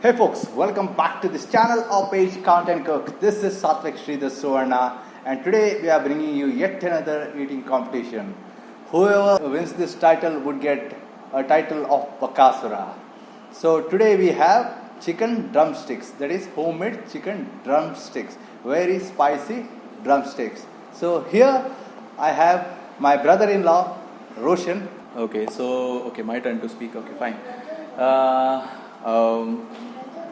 Hey folks, welcome back to this channel of Page Content Cook. This is Satvik Sridhar Suvarna, and today we are bringing you yet another eating competition. Whoever wins this title would get a title of Bakasura. So today we have chicken drumsticks, that is homemade chicken drumsticks, very spicy drumsticks. So here I have my brother-in-law Roshan. Okay, my turn to speak. Okay, fine.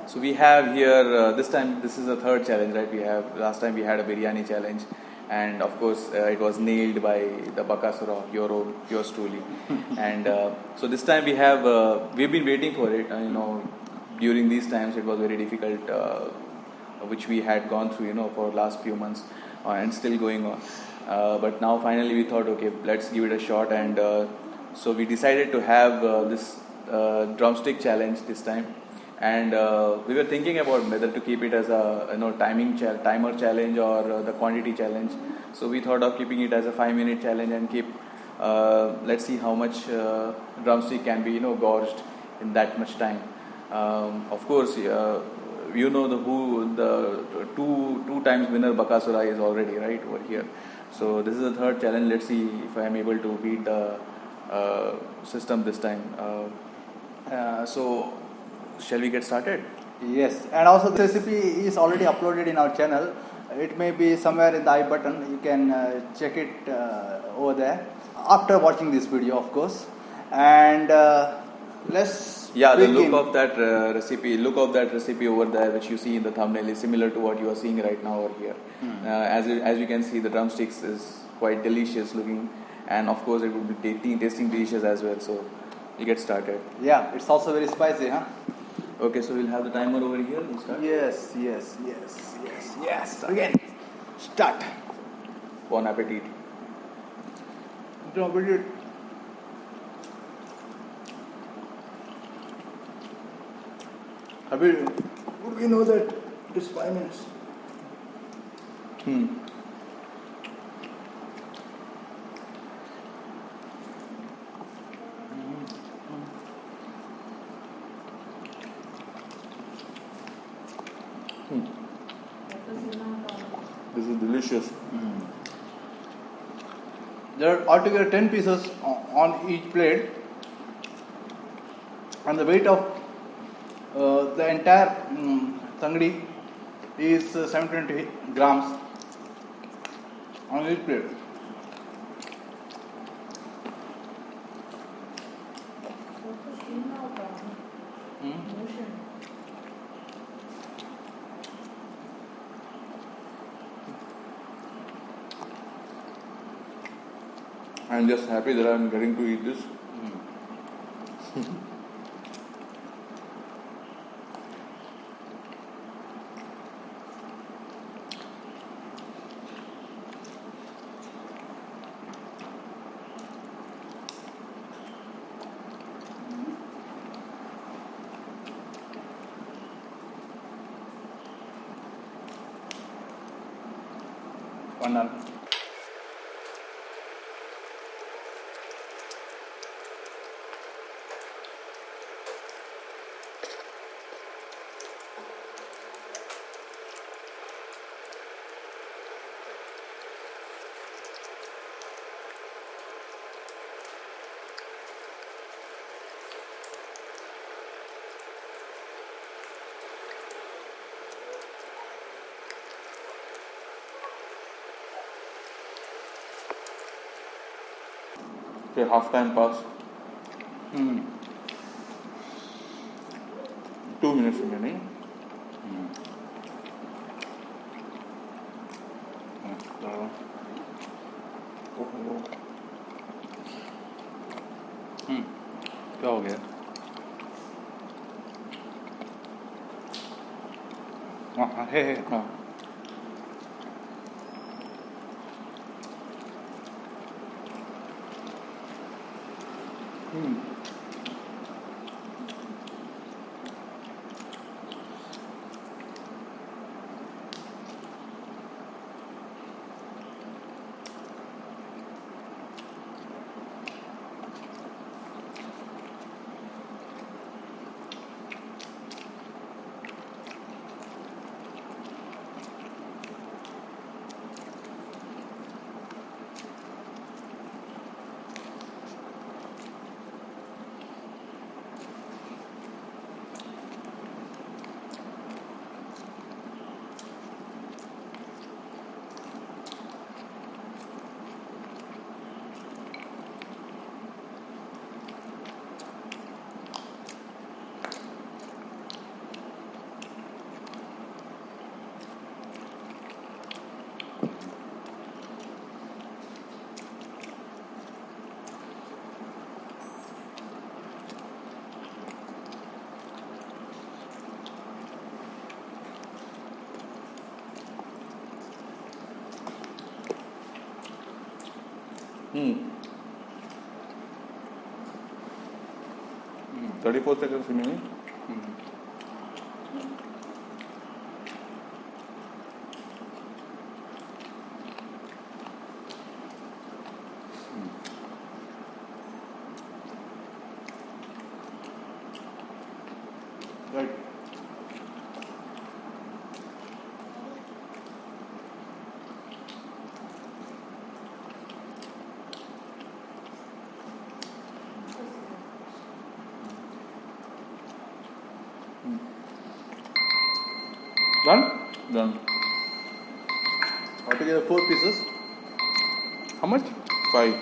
So we have here this time. This is the third challenge, right? We have last time we had a biryani challenge, and of course it was nailed by the Bakasura of yours truly. And so this time we've been waiting for it. During these times it was very difficult, which we had gone through, for last few months, and still going on. But now finally we thought, okay, let's give it a shot, and so we decided to have this drumstick challenge this time. And we were thinking about whether to keep it as a timer challenge or the quantity challenge. So we thought of keeping it as a 5-minute challenge and keep let's see how much drumstick can be gorged in that much time. Of course, the two times winner Bakasura is already right over here. So this is the third challenge. Let's see if I am able to beat the system this time. So shall we get started? Yes, and also the recipe is already uploaded in our channel. It may be somewhere in the I button. You can check it over there after watching this video, of course. And let's begin. The look of that recipe over there, which you see in the thumbnail, is similar to what you are seeing right now over here. As you can see, the drumsticks is quite delicious looking, and of course it would be tasting delicious as well. So we'll get started. Yeah, it's also very spicy, huh? Okay, so we'll have the timer over here. We'll start. Yes. Again, start. Bon appetit. Bon appetit. Habib, would we know that it is 5 minutes? This is delicious. There are altogether 10 pieces on each plate, and the weight of the entire tangdi is 720 grams on each plate. I'm just happy that I'm getting to eat this. One done. Okay, half time pass. 2 minutes remaining. क्या हो गया? हाँ. Mm. 34 seconds remaining. Right. Done? Done. Altogether 4 pieces. How much? 5.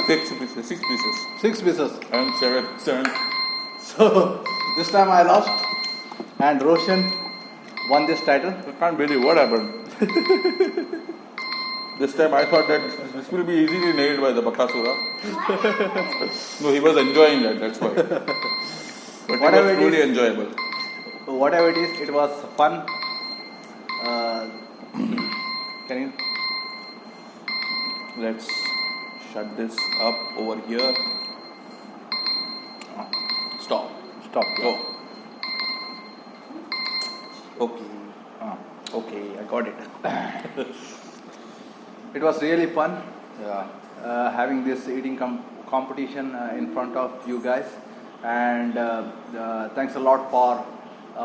6 pieces. 6 pieces. 6 pieces. And 7. So this time I lost, and Roshan won this title. I can't believe what happened. This time I thought that this will be easily nailed by the Bakasura. No, he was enjoying that, that's why. But Whatever it it was truly is. enjoyable. So whatever it is, it was fun. Can you? Let's shut this up over here. Stop. Stop. Go. Okay. Okay, I got it. It was really fun having this eating competition in front of you guys, and thanks a lot for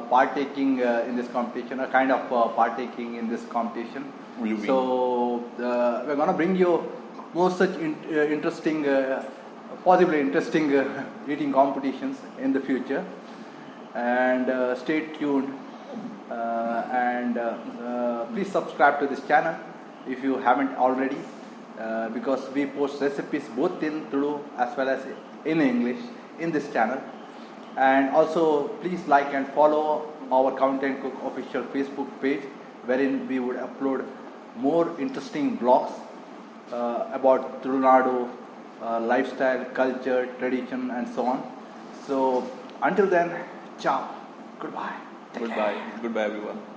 partaking in this competition, a kind of partaking in this competition. You win. So we're gonna bring you more such interesting, possibly interesting eating competitions in the future, and stay tuned. And please subscribe to this channel if you haven't already, because we post recipes both in Tudu as well as in English in this channel. And also please like and follow our Content Cook official Facebook page, wherein we would upload more interesting vlogs about Tulunadu lifestyle, culture, tradition, and so on. So until then, ciao, goodbye. Take care. Goodbye. Goodbye, everyone.